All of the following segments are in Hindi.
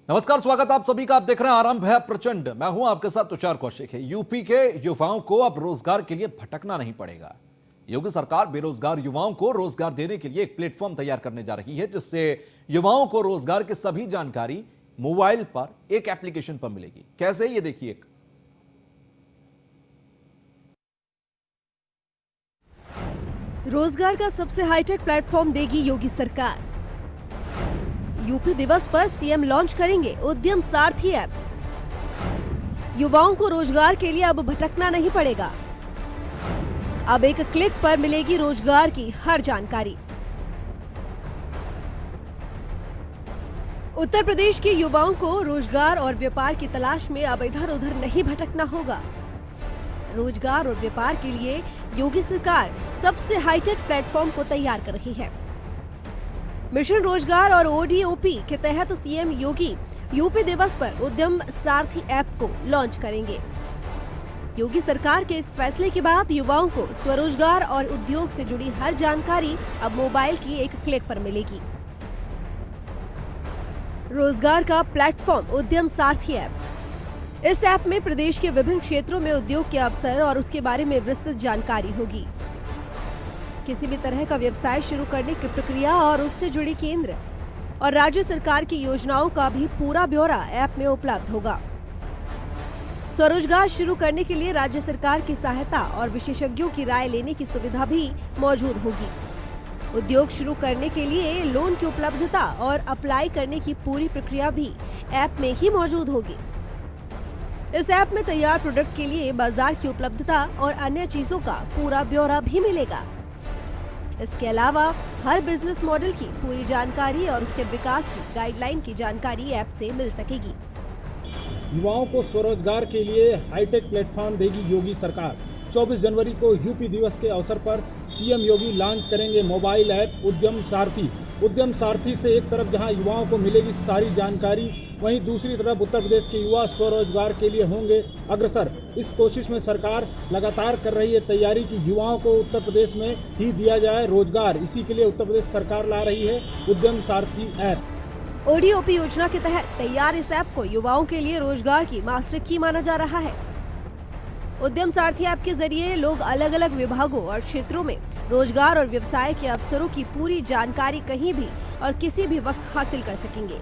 नमस्कार, स्वागत आप सभी का। आप देख रहे हैं आरंभ है प्रचंड। मैं हूं आपके साथ तुषार कौशिक है। यूपी के युवाओं को अब रोजगार के लिए भटकना नहीं पड़ेगा। योगी सरकार बेरोजगार युवाओं को रोजगार देने के लिए एक प्लेटफॉर्म तैयार करने जा रही है, जिससे युवाओं को रोजगार की सभी जानकारी मोबाइल पर एक एप्लीकेशन पर मिलेगी। कैसे, ये देखिए। रोजगार का सबसे हाईटेक प्लेटफॉर्म देगी योगी सरकार। यूपी दिवस पर सीएम लॉन्च करेंगे उद्यम सारथी ऐप। युवाओं को रोजगार के लिए अब भटकना नहीं पड़ेगा। अब एक क्लिक पर मिलेगी रोजगार की हर जानकारी। उत्तर प्रदेश के युवाओं को रोजगार और व्यापार की तलाश में अब इधर उधर नहीं भटकना होगा। रोजगार और व्यापार के लिए योगी सरकार सबसे हाईटेक प्लेटफॉर्म को तैयार कर रही है। मिशन रोजगार और ओडीओपी के तहत सीएम योगी यूपी दिवस पर उद्यम सारथी ऐप को लॉन्च करेंगे। योगी सरकार के इस फैसले के बाद युवाओं को स्वरोजगार और उद्योग से जुड़ी हर जानकारी अब मोबाइल की एक क्लिक पर मिलेगी। रोजगार का प्लेटफॉर्म उद्यम सारथी ऐप। इस ऐप में प्रदेश के विभिन्न क्षेत्रों में उद्योग के अवसर और उसके बारे में विस्तृत जानकारी होगी। किसी भी तरह का व्यवसाय शुरू करने की प्रक्रिया और उससे जुड़ी केंद्र और राज्य सरकार की योजनाओं का भी पूरा ब्यौरा ऐप में उपलब्ध होगा। स्वरोजगार शुरू करने के लिए राज्य सरकार की सहायता और विशेषज्ञों की राय लेने की सुविधा भी मौजूद होगी। उद्योग शुरू करने के लिए लोन की उपलब्धता और अप्लाई करने की पूरी प्रक्रिया भी ऐप में ही मौजूद होगी। इस ऐप में तैयार प्रोडक्ट के लिए बाजार की उपलब्धता और अन्य चीजों का पूरा ब्यौरा भी मिलेगा। इसके अलावा हर बिजनेस मॉडल की पूरी जानकारी और उसके विकास की गाइडलाइन की जानकारी ऐप से मिल सकेगी। युवाओं को स्वरोजगार के लिए हाईटेक प्लेटफॉर्म देगी योगी सरकार। 24 जनवरी को यूपी दिवस के अवसर पर सीएम योगी लॉन्च करेंगे मोबाइल ऐप उद्यम सारथी। उद्यम सारथी से एक तरफ जहां युवाओं को मिलेगी सारी जानकारी, वहीं दूसरी तरफ उत्तर प्रदेश के युवा स्वरोजगार के लिए होंगे अग्रसर। इस कोशिश में सरकार लगातार कर रही है तैयारी कि युवाओं को उत्तर प्रदेश में ही दिया जाए रोजगार। इसी के लिए उत्तर प्रदेश सरकार ला रही है उद्यम सारथी ऐप। ओडीओपी योजना के तहत तैयार इस ऐप को युवाओं के लिए रोजगार की मास्टर की माना जा रहा है। उद्यम सारथी ऐप के जरिए लोग अलग अलग विभागों और क्षेत्रों में रोजगार और व्यवसाय के अवसरों की पूरी जानकारी कहीं भी और किसी भी वक्त हासिल कर सकेंगे।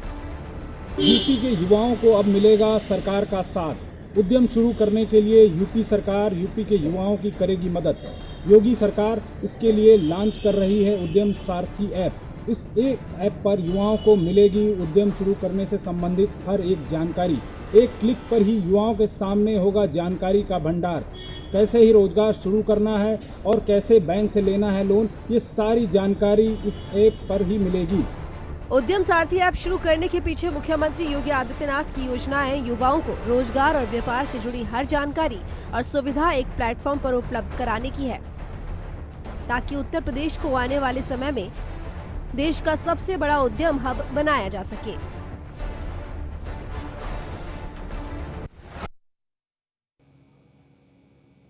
यूपी के युवाओं को अब मिलेगा सरकार का साथ। उद्यम शुरू करने के लिए यूपी सरकार यूपी के युवाओं की करेगी मदद। योगी सरकार इसके लिए लॉन्च कर रही है उद्यम सारथी ऐप। इस एक ऐप पर युवाओं को मिलेगी उद्यम शुरू करने से संबंधित हर एक जानकारी। एक क्लिक पर ही युवाओं के सामने होगा जानकारी का भंडार। कैसे ही रोजगार शुरू करना है और कैसे बैंक से लेना है लोन, ये सारी जानकारी इस ऐप पर ही मिलेगी। उद्यम सारथी ऐप शुरू करने के पीछे मुख्यमंत्री योगी आदित्यनाथ की योजनाएं युवाओं को रोजगार और व्यापार से जुड़ी हर जानकारी और सुविधा एक प्लेटफॉर्म पर उपलब्ध कराने की है, ताकि उत्तर प्रदेश को आने वाले समय में देश का सबसे बड़ा उद्यम हब बनाया जा सके।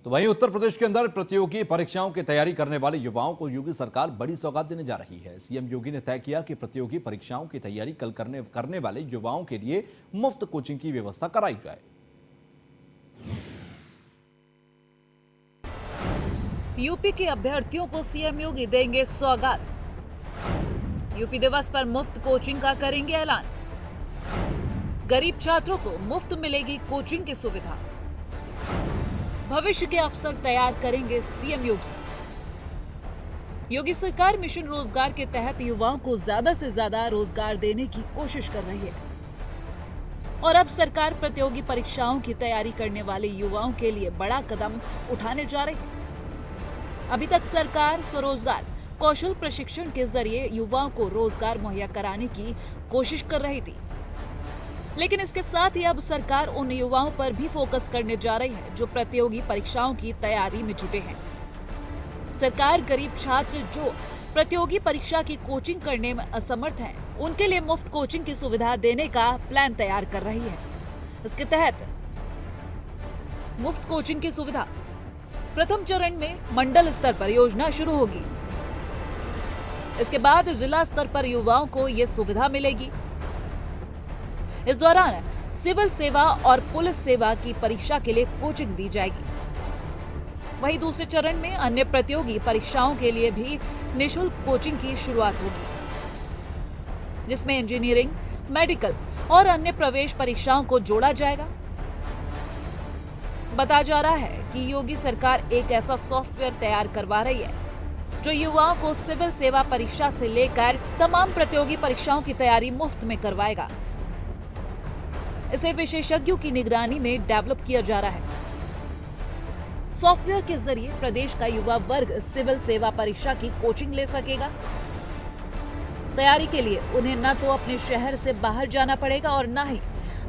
तो वहीं उत्तर प्रदेश के अंदर प्रतियोगी परीक्षाओं की तैयारी करने वाले युवाओं को योगी सरकार बड़ी सौगात देने जा रही है। सीएम योगी ने तय किया कि प्रतियोगी परीक्षाओं की तैयारी कल करने वाले युवाओं के लिए मुफ्त कोचिंग की व्यवस्था कराई जाए। यूपी के अभ्यर्थियों को सीएम योगी देंगे सौगात। यूपी दिवस पर मुफ्त कोचिंग का करेंगे ऐलान। गरीब छात्रों को मुफ्त मिलेगी कोचिंग की सुविधा। भविष्य के अवसर तैयार करेंगे सीएम योगी। योगी सरकार मिशन रोजगार के तहत युवाओं को ज्यादा से ज्यादा रोजगार देने की कोशिश कर रही है और अब सरकार प्रतियोगी परीक्षाओं की तैयारी करने वाले युवाओं के लिए बड़ा कदम उठाने जा रही है। अभी तक सरकार स्वरोजगार कौशल प्रशिक्षण के जरिए युवाओं को रोजगार मुहैया कराने की कोशिश कर रही थी, लेकिन इसके साथ ही अब सरकार उन युवाओं पर भी फोकस करने जा रही है जो प्रतियोगी परीक्षाओं की तैयारी में जुटे हैं। सरकार गरीब छात्र जो प्रतियोगी परीक्षा की कोचिंग करने में असमर्थ हैं, उनके लिए मुफ्त कोचिंग की सुविधा देने का प्लान तैयार कर रही है। इसके तहत मुफ्त कोचिंग की सुविधा प्रथम चरण में मंडल स्तर पर योजना शुरू होगी। इसके बाद जिला स्तर पर युवाओं को यह सुविधा मिलेगी। इस दौरान सिविल सेवा और पुलिस सेवा की परीक्षा के लिए कोचिंग दी जाएगी। वहीं दूसरे चरण में अन्य प्रतियोगी परीक्षाओं के लिए भी निःशुल्क कोचिंग की शुरुआत होगी, जिसमें इंजीनियरिंग, मेडिकल और अन्य प्रवेश परीक्षाओं को जोड़ा जाएगा। बताया जा रहा है कि योगी सरकार एक ऐसा सॉफ्टवेयर तैयार करवा रही है जो युवाओं को सिविल सेवा परीक्षा से लेकर तमाम प्रतियोगी परीक्षाओं की तैयारी मुफ्त में करवाएगा। इसे विशेषज्ञों की निगरानी में डेवलप किया जा रहा है। सॉफ्टवेयर के जरिए प्रदेश का युवा वर्ग सिविल सेवा परीक्षा की कोचिंग ले सकेगा। तैयारी के लिए उन्हें न तो अपने शहर से बाहर जाना पड़ेगा और न ही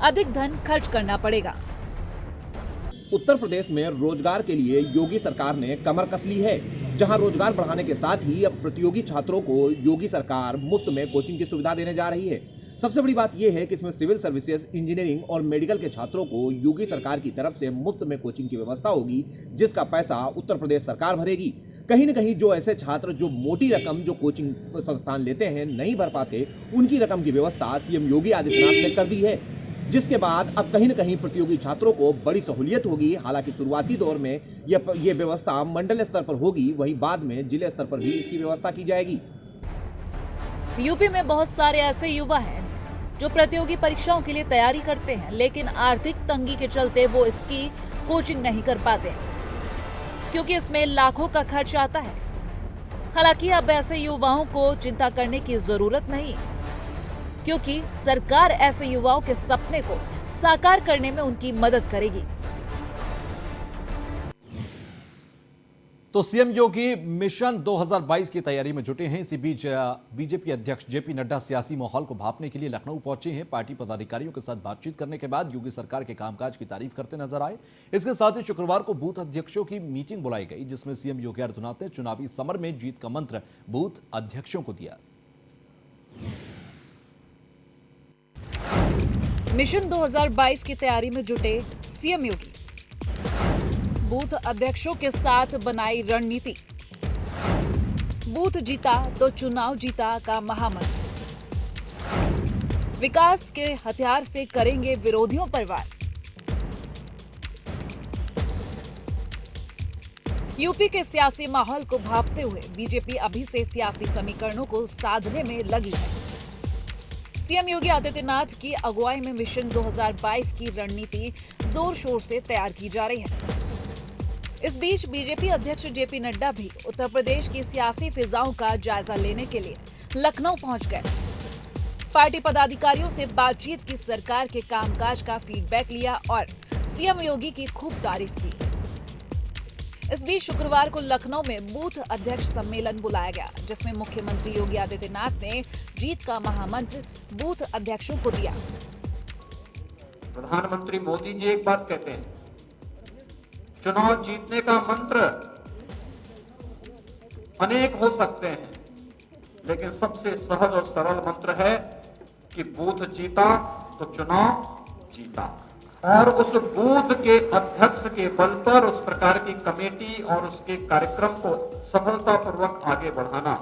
अधिक धन खर्च करना पड़ेगा। उत्तर प्रदेश में रोजगार के लिए योगी सरकार ने कमर कस ली है, जहां रोजगार बढ़ाने के साथ ही अब प्रतियोगी छात्रों को योगी सरकार मुफ्त में कोचिंग की सुविधा देने जा रही है। सबसे बड़ी बात यह है कि इसमें सिविल सर्विसेज, इंजीनियरिंग और मेडिकल के छात्रों को योगी सरकार की तरफ से मुफ्त में कोचिंग की व्यवस्था होगी, जिसका पैसा उत्तर प्रदेश सरकार भरेगी। कहीं न कहीं जो ऐसे छात्र जो मोटी रकम जो कोचिंग संस्थान लेते हैं नहीं भर पाते, उनकी रकम की व्यवस्था सीएम योगी आदित्यनाथ ने कर दी है, जिसके बाद अब कहीं न कहीं प्रतियोगी छात्रों को बड़ी सहूलियत होगी। हालांकि शुरुआती दौर में ये व्यवस्था मंडल स्तर पर होगी, वहीं बाद में जिले स्तर पर भी इसकी व्यवस्था की जाएगी। यूपी में बहुत सारे ऐसे युवा हैं जो प्रतियोगी परीक्षाओं के लिए तैयारी करते हैं, लेकिन आर्थिक तंगी के चलते वो इसकी कोचिंग नहीं कर पाते, क्योंकि इसमें लाखों का खर्च आता है। हालांकि अब ऐसे युवाओं को चिंता करने की जरूरत नहीं, क्योंकि सरकार ऐसे युवाओं के सपने को साकार करने में उनकी मदद करेगी। तो सीएम योगी मिशन 2022 की तैयारी में जुटे हैं। इसी बीच बीजेपी अध्यक्ष जेपी नड्डा सियासी माहौल को भांपने के लिए लखनऊ पहुंचे हैं। पार्टी पदाधिकारियों के साथ बातचीत करने के बाद योगी सरकार के कामकाज की तारीफ करते नजर आए। इसके साथ ही शुक्रवार को बूथ अध्यक्षों की मीटिंग बुलाई गई, जिसमें सीएम योगी आदित्यनाथ ने चुनावी समर में जीत का मंत्र बूथ अध्यक्षों को दिया। मिशन 2022 की तैयारी में जुटे सीएम योगी, बूथ अध्यक्षों के साथ बनाई रणनीति। बूथ जीता तो चुनाव जीता का महामंत्र। विकास के हथियार से करेंगे विरोधियों पर वार। यूपी के सियासी माहौल को भांपते हुए बीजेपी अभी से सियासी समीकरणों को साधने में लगी है। सीएम योगी आदित्यनाथ की अगुवाई में मिशन 2022 की रणनीति जोर शोर से तैयार की जा रही है। इस बीच बीजेपी अध्यक्ष जेपी नड्डा भी उत्तर प्रदेश की सियासी फिजाओं का जायजा लेने के लिए लखनऊ पहुंच गए। पार्टी पदाधिकारियों से बातचीत की, सरकार के कामकाज का फीडबैक लिया और सीएम योगी की खूब तारीफ की। इस बीच शुक्रवार को लखनऊ में बूथ अध्यक्ष सम्मेलन बुलाया गया, जिसमें मुख्यमंत्री योगी आदित्यनाथ ने जीत का महामंत्र बूथ अध्यक्षों को दिया। प्रधानमंत्री मोदी जी एक बात कहते हैं, चुनाव जीतने का मंत्र अनेक हो सकते हैं, लेकिन सबसे सहज और सरल मंत्र है कि बूथ जीता तो चुनाव जीता। और उस बूथ के अध्यक्ष के बल पर उस प्रकार की कमेटी और उसके कार्यक्रम को सफलतापूर्वक आगे बढ़ाना।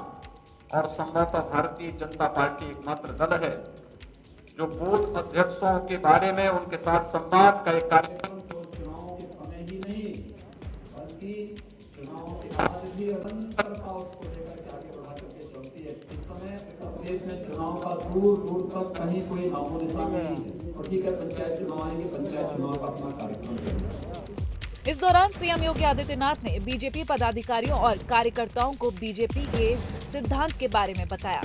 और संभवतः भारतीय जनता पार्टी एकमात्र दल है जो बूथ अध्यक्षों के बारे में उनके साथ संवाद का एक कार्यक्रम चुनाव के समय ही नहीं बल्कि चुनाव के बाद भी उसको लेकर के आगे बढ़ा करके चलती है। इस समय प्रदेश में चुनाव का दूर दूर तक कहीं कोई नामो निशान नहीं है। और ठीक है, पंचायत चुनाव आएंगे, पंचायत चुनाव का अपना कार्यक्रम है। इस दौरान सीएम योगी आदित्यनाथ ने बीजेपी पदाधिकारियों और कार्यकर्ताओं को बीजेपी के सिद्धांत के बारे में बताया।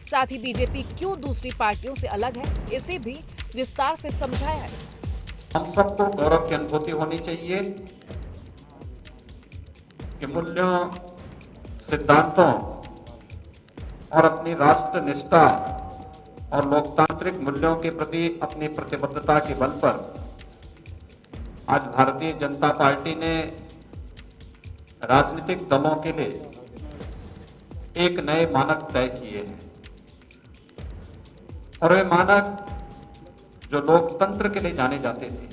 साथ ही बीजेपी क्यों दूसरी पार्टियों से अलग है, इसे भी विस्तार से समझाया है। हम सबको गौरव की अनुभूति होनी चाहिए कि मूल्यों, सिद्धांतों और अपनी राष्ट्र निष्ठा और लोकतांत्रिक मूल्यों के प्रति अपनी प्रतिबद्धता के बल पर आज भारतीय जनता पार्टी ने राजनीतिक दलों के लिए एक नए मानक तय किए हैं। और वे मानक जो लोकतंत्र के लिए जाने जाते थे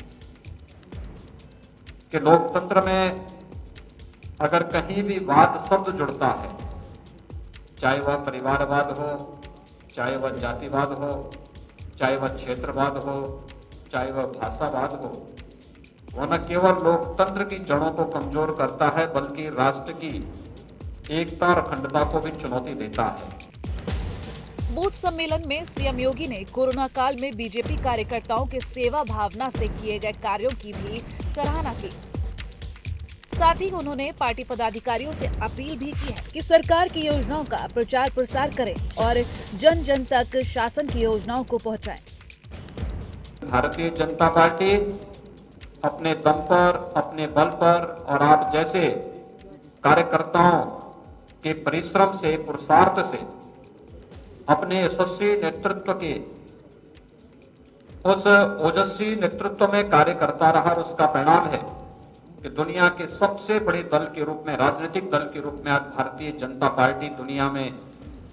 कि लोकतंत्र में अगर कहीं भी वाद शब्द जुड़ता है, चाहे वह परिवारवाद हो, चाहे वह जातिवाद हो, चाहे वह क्षेत्रवाद हो, चाहे वह भाषावाद हो, वह न केवल लोकतंत्र की जड़ों को कमजोर करता है बल्कि राष्ट्र की एकता और अखंडता को भी चुनौती देता है। बूथ सम्मेलन में सीएम योगी ने कोरोना काल में बीजेपी कार्यकर्ताओं के सेवा भावना से किए गए कार्यों की भी सराहना की। साथ ही उन्होंने पार्टी पदाधिकारियों से अपील भी की है कि सरकार की योजनाओं का प्रचार प्रसार करें और जन जन तक शासन की योजनाओं को पहुंचाएं। भारतीय जनता पार्टी अपने दम पर, अपने बल पर और आप जैसे कार्यकर्ताओं के परिश्रम से, पुरुषार्थ से, अपने यशस्वी नेतृत्व के उस ओजस्वी नेतृत्व में कार्य करता रहा। उसका परिणाम है कि दुनिया के सबसे बड़े दल के रूप में, राजनीतिक दल के रूप में आज भारतीय जनता पार्टी दुनिया में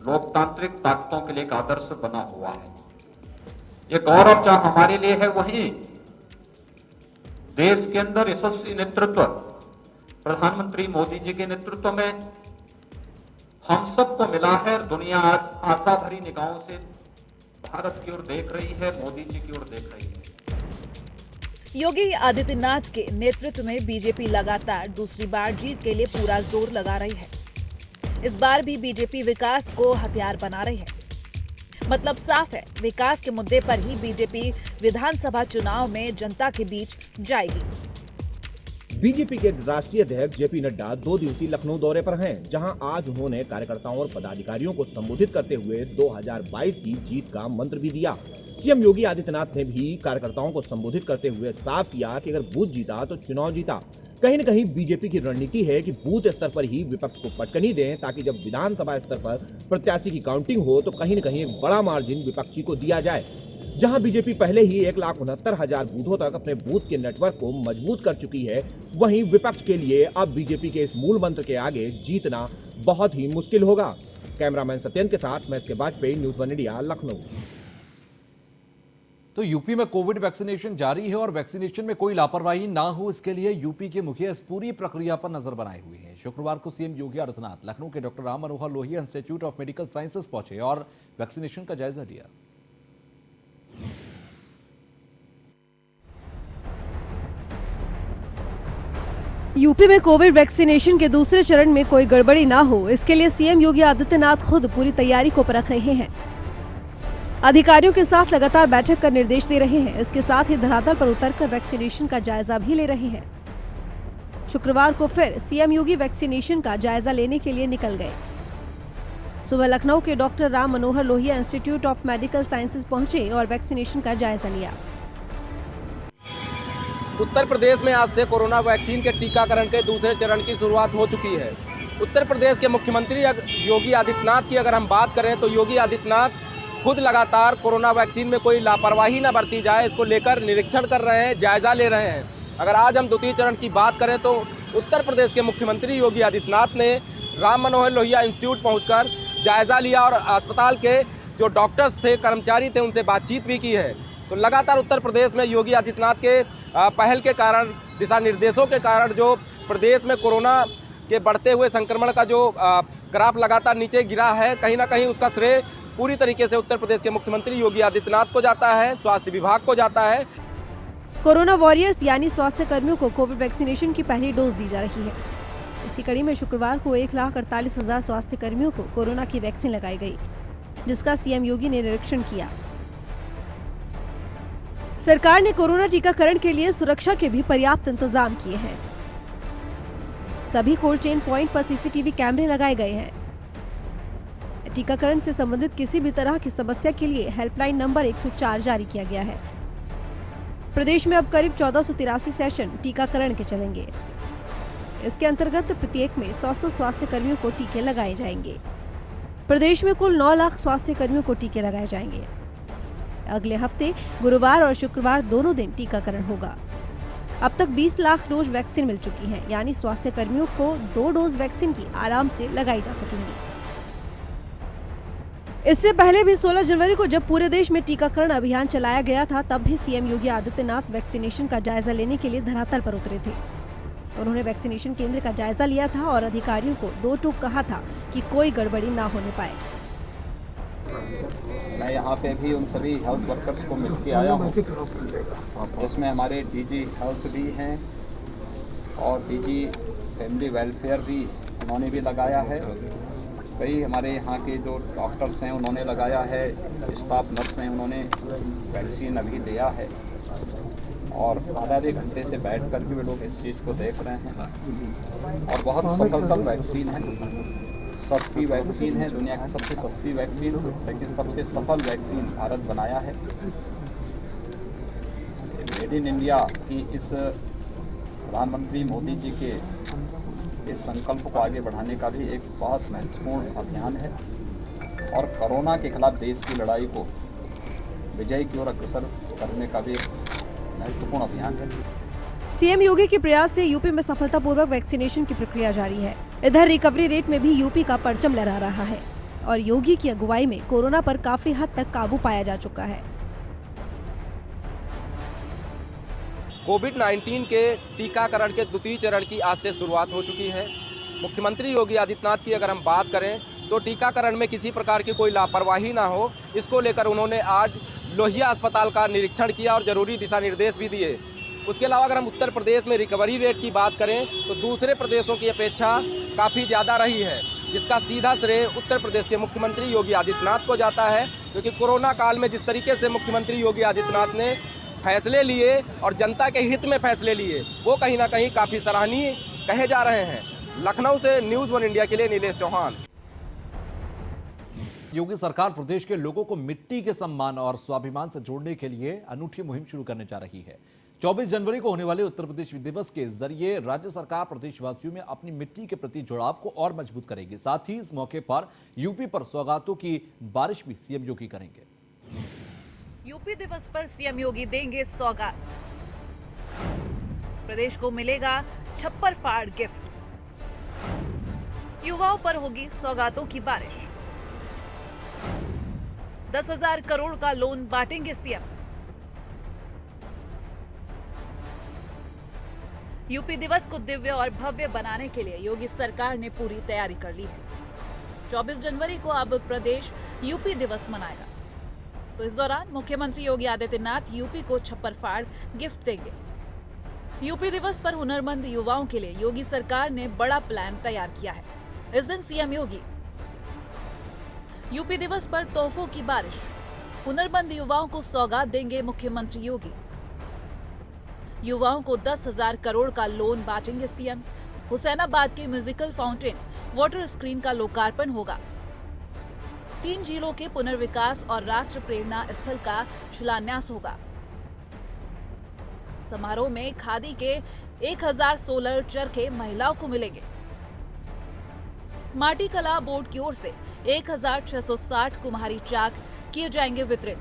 लोकतांत्रिक ताकतों के लिए एक आदर्श बना हुआ है। ये गौरव जहां हमारे लिए है, वहीं देश के अंदर यशस्वी नेतृत्व प्रधानमंत्री मोदी जी के नेतृत्व में हम सबको मिला है। दुनिया आज आशा भरी निगाहों से भारत की ओर देख रही है, मोदी जी की ओर देख रही है। योगी आदित्यनाथ के नेतृत्व में बीजेपी लगातार दूसरी बार जीत के लिए पूरा जोर लगा रही है। इस बार भी बीजेपी विकास को हथियार बना रही है। मतलब साफ है, विकास के मुद्दे पर ही बीजेपी विधानसभा चुनाव में जनता के बीच जाएगी। बीजेपी के राष्ट्रीय अध्यक्ष जेपी नड्डा 2 दिवसीय लखनऊ दौरे पर हैं, जहां आज उन्होंने कार्यकर्ताओं और पदाधिकारियों को संबोधित करते हुए 2022 की जीत का मंत्र भी दिया। सीएम योगी आदित्यनाथ ने भी कार्यकर्ताओं को संबोधित करते हुए साफ किया कि अगर बूथ जीता तो चुनाव जीता। कहीं न कहीं बीजेपी की रणनीति है कि बूथ स्तर पर ही विपक्ष को पटकनी दें, ताकि जब विधानसभा स्तर पर प्रत्याशी की काउंटिंग हो तो कहीं न कहीं एक बड़ा मार्जिन विपक्षी को दिया जाए। जहां बीजेपी पहले ही 1,69,000 बूथों तक अपने बूथ के नेटवर्क को मजबूत कर चुकी है, वहीं विपक्ष के लिए अब बीजेपी के इस मूल मंत्र के आगे जीतना बहुत ही मुश्किल होगा। कैमरामैन सत्यन के साथ मैं इसके वाजपेयी, न्यूज़ 1 इंडिया, लखनऊ। तो यूपी में कोविड वैक्सीनेशन जारी है और वैक्सीनेशन में कोई लापरवाही ना हो, इसके लिए यूपी के मुखिया इस पूरी प्रक्रिया पर नजर बनाए हुए हैं। शुक्रवार को सीएम योगी आदित्यनाथ लखनऊ के doctor Ram Manohar Lohia institute of medical sciences पहुंचे और वैक्सीनेशन का जायजा लिया। यूपी में कोविड वैक्सीनेशन के दूसरे चरण में कोई गड़बड़ी ना हो, इसके लिए सीएम योगी आदित्यनाथ खुद पूरी तैयारी को परख रहे हैं। अधिकारियों के साथ लगातार बैठक कर निर्देश दे रहे हैं। इसके साथ ही धरातल पर उतरकर वैक्सीनेशन का जायजा भी ले रहे हैं। शुक्रवार को फिर सीएम योगी वैक्सीनेशन का जायजा लेने के लिए निकल गए। सुबह लखनऊ के doctor Ram Manohar Lohia institute of medical sciences पहुंचे और वैक्सीनेशन का जायजा लिया। उत्तर प्रदेश में आज से कोरोना वैक्सीन के टीकाकरण के दूसरे चरण की शुरुआत हो चुकी है। उत्तर प्रदेश के मुख्यमंत्री योगी आदित्यनाथ की अगर हम बात करें तो योगी आदित्यनाथ खुद लगातार कोरोना वैक्सीन में कोई लापरवाही न बरती जाए, इसको लेकर निरीक्षण कर रहे हैं, जायजा ले रहे हैं। अगर आज हम द्वितीय चरण की बात करें तो उत्तर प्रदेश के मुख्यमंत्री योगी आदित्यनाथ ने राम मनोहर लोहिया इंस्टीट्यूट पहुंचकर जायजा लिया और अस्पताल के जो डॉक्टर्स थे, कर्मचारी थे, उनसे बातचीत भी की है। तो लगातार उत्तर प्रदेश में योगी आदित्यनाथ के पहल के कारण, दिशा निर्देशों के कारण जो प्रदेश में कोरोना के बढ़ते हुए संक्रमण का जो ग्राफ लगातार नीचे गिरा है, कहीं ना कहीं उसका श्रेय पूरी तरीके से उत्तर प्रदेश के मुख्यमंत्री योगी आदित्यनाथ को जाता है, स्वास्थ्य विभाग को जाता है। कोरोना वॉरियर्स यानी स्वास्थ्य कर्मियों को कोविड वैक्सीनेशन की पहली डोज दी जा रही है। इसी कड़ी में शुक्रवार को 1,48,000 स्वास्थ्य कर्मियों को कोरोना की वैक्सीन लगाई गई, जिसका सीएम योगी ने निरीक्षण किया। सरकार ने कोरोना टीकाकरण के लिए सुरक्षा के भी पर्याप्त इंतजाम किए हैं। सभी कोल्ड चेन पॉइंट पर सीसीटीवी कैमरे लगाए गए हैं। टीकाकरण से संबंधित किसी भी तरह की समस्या के लिए हेल्पलाइन नंबर 104 जारी किया गया है। प्रदेश में अब करीब 1483 सेशन टीकाकरण के चलेंगे। इसके अंतर्गत प्रत्येक में 100 स्वास्थ्य कर्मियों को टीके लगाए जाएंगे। प्रदेश में कुल 9 लाख स्वास्थ्य कर्मियों को टीके लगाए जाएंगे। अगले हफ्ते गुरुवार और शुक्रवार दोनों दिन टीकाकरण होगा। अब तक 20 लाख डोज वैक्सीन मिल चुकी है, यानी स्वास्थ्य कर्मियों को 2 डोज वैक्सीन की आराम से लगाई जा सकेंगी। इससे पहले भी 16 जनवरी को जब पूरे देश में टीकाकरण अभियान चलाया गया था, तब भी सीएम योगी आदित्यनाथ वैक्सीनेशन का जायजा लेने के लिए धरातल पर उतरे थे। उन्होंने वैक्सीनेशन केंद्र का जायजा लिया था और अधिकारियों को 2 टूक कहा था कि कोई गड़बड़ी ना होने पाए। मैं यहाँ पे भी उन सभी हेल्थ वर्कर्स को मिल के आया हूँ। इसमें हमारे डीजी हेल्थ भी हैं और डीजी फैमिली वेलफेयर भी उन्होंने भी लगाया है। कई हमारे यहाँ के जो डॉक्टर्स हैं उन्होंने लगाया है, स्टाफ नर्स हैं उन्होंने वैक्सीन अभी दिया है और आधे घंटे से बैठ कर के वे लोग इस चीज़ को देख रहे हैं और बहुत सफलतम वैक्सीन है, सस्ती वैक्सीन है, दुनिया की सबसे सस्ती वैक्सीन, लेकिन सबसे सफल वैक्सीन भारत बनाया है। मेड इन इंडिया की इस प्रधानमंत्री मोदी जी के इस संकल्प को आगे बढ़ाने का भी एक बहुत महत्वपूर्ण अभियान है और कोरोना के खिलाफ देश की लड़ाई को विजय की ओर अग्रसर करने का भी महत्वपूर्ण अभियान है। सीएम योगी के प्रयास से यूपी में सफलतापूर्वक वैक्सीनेशन की प्रक्रिया जारी है। इधर रिकवरी रेट में भी यूपी का परचम लहरा रहा है और योगी की अगुवाई में कोरोना पर काफी हद तक काबू पाया जा चुका है। कोविड-19 के टीकाकरण के द्वितीय चरण की आज से शुरुआत हो चुकी है। मुख्यमंत्री योगी आदित्यनाथ की अगर हम बात करें तो टीकाकरण में किसी प्रकार की कोई लापरवाही ना हो, इसको लेकर उन्होंने आज लोहिया अस्पताल का निरीक्षण किया और जरूरी दिशा निर्देश भी दिए। उसके अलावा अगर हम उत्तर प्रदेश में रिकवरी रेट की बात करें तो दूसरे प्रदेशों की अपेक्षा काफ़ी ज़्यादा रही है, जिसका सीधा श्रेय उत्तर प्रदेश के मुख्यमंत्री योगी आदित्यनाथ को जाता है, क्योंकि कोरोना काल में जिस तरीके से मुख्यमंत्री योगी आदित्यनाथ ने फैसले लिए और जनता के हित में फैसले लिए, वो कहीं ना कहीं काफ़ी सराहनीय कहे जा रहे हैं। लखनऊ से न्यूज़ 1 इंडिया के लिए नीलेश चौहान। योगी सरकार प्रदेश के लोगों को मिट्टी के सम्मान और स्वाभिमान से जोड़ने के लिए अनूठी मुहिम शुरू करने जा रही है। 24 जनवरी को होने वाले उत्तर प्रदेश दिवस के जरिए राज्य सरकार प्रदेशवासियों में अपनी मिट्टी के प्रति जुड़ाव को और मजबूत करेगी। साथ ही इस मौके पर यूपी पर सौगातों की बारिश भी सीएम योगी करेंगे। यूपी दिवस पर सीएम योगी देंगे सौगात। प्रदेश को मिलेगा छप्पर फाड़ गिफ्ट। युवाओं पर होगी सौगातों की बारिश। 10,000 करोड़ का लोन बांटेंगे सीएम। यूपी दिवस को दिव्य और भव्य बनाने के लिए योगी सरकार ने पूरी तैयारी कर ली है। 24 जनवरी को अब प्रदेश यूपी दिवस मनाएगा, तो इस दौरान मुख्यमंत्री योगी आदित्यनाथ यूपी को छप्पर फाड़ गिफ्ट देंगे। यूपी दिवस पर हुनरमंद युवाओं के लिए योगी सरकार ने बड़ा प्लान तैयार किया है। इस दिन सीएम योगी यूपी दिवस पर तोहफों की बारिश, हुनरमंद युवाओं को सौगात देंगे मुख्यमंत्री योगी। युवाओं को 10,000 करोड़ का लोन बांटेंगे सीएम। हुसैनाबाद के म्यूजिकल फाउंटेन वाटर स्क्रीन का लोकार्पण होगा। 3 झीलों के पुनर्विकास और राष्ट्र प्रेरणा स्थल का शिलान्यास होगा। समारोह में खादी के 1000 सोलर चरखे महिलाओं को मिलेंगे। माटी कला बोर्ड की ओर से 1660 कुम्हारी चाक किए जाएंगे वितरित।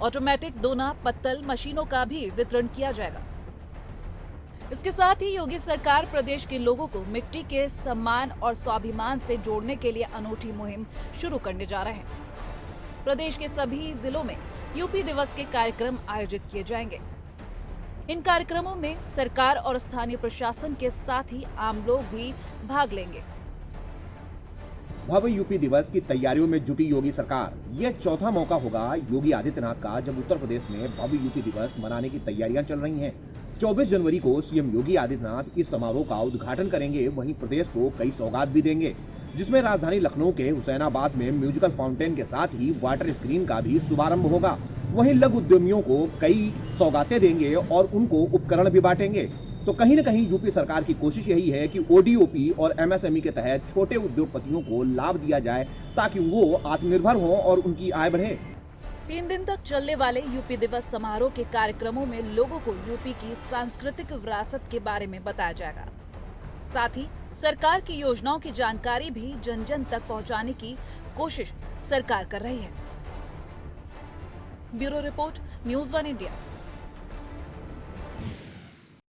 ऑटोमेटिक दोना पत्तल मशीनों का भी वितरण किया जाएगा। इसके साथ ही योगी सरकार प्रदेश के लोगों को मिट्टी के सम्मान और स्वाभिमान से जोड़ने के लिए अनूठी मुहिम शुरू करने जा रहे हैं। प्रदेश के सभी जिलों में यूपी दिवस के कार्यक्रम आयोजित किए जाएंगे। इन कार्यक्रमों में सरकार और स्थानीय प्रशासन के साथ ही आम लोग भी भाग लेंगे। भव्य यूपी दिवस की तैयारियों में जुटी योगी सरकार। यह चौथा मौका होगा योगी आदित्यनाथ का जब उत्तर प्रदेश में भव्य यूपी दिवस मनाने की तैयारियां चल रही हैं। 24 जनवरी को सीएम योगी आदित्यनाथ इस समारोह का उद्घाटन करेंगे, वहीं प्रदेश को कई सौगात भी देंगे, जिसमें राजधानी लखनऊ के हुसैनाबाद में म्यूजिकल फाउंटेन के साथ ही वाटर स्क्रीन का भी शुभारंभ होगा। वहीं लघु उद्यमियों को कई सौगातें देंगे और उनको उपकरण भी बांटेंगे। तो कहीं न कहीं यूपी सरकार की कोशिश यही है कि ओडीओपी और एमएसएमई के तहत छोटे उद्योगपतियों को लाभ दिया जाए ताकि वो आत्मनिर्भर हों और उनकी आय बढ़े। 3 दिन तक चलने वाले यूपी दिवस समारोह के कार्यक्रमों में लोगों को यूपी की सांस्कृतिक विरासत के बारे में बताया जाएगा। साथ ही सरकार की योजनाओं की जानकारी भी जन जन तक पहुंचाने की कोशिश सरकार कर रही है। Bureau report, news 1 India.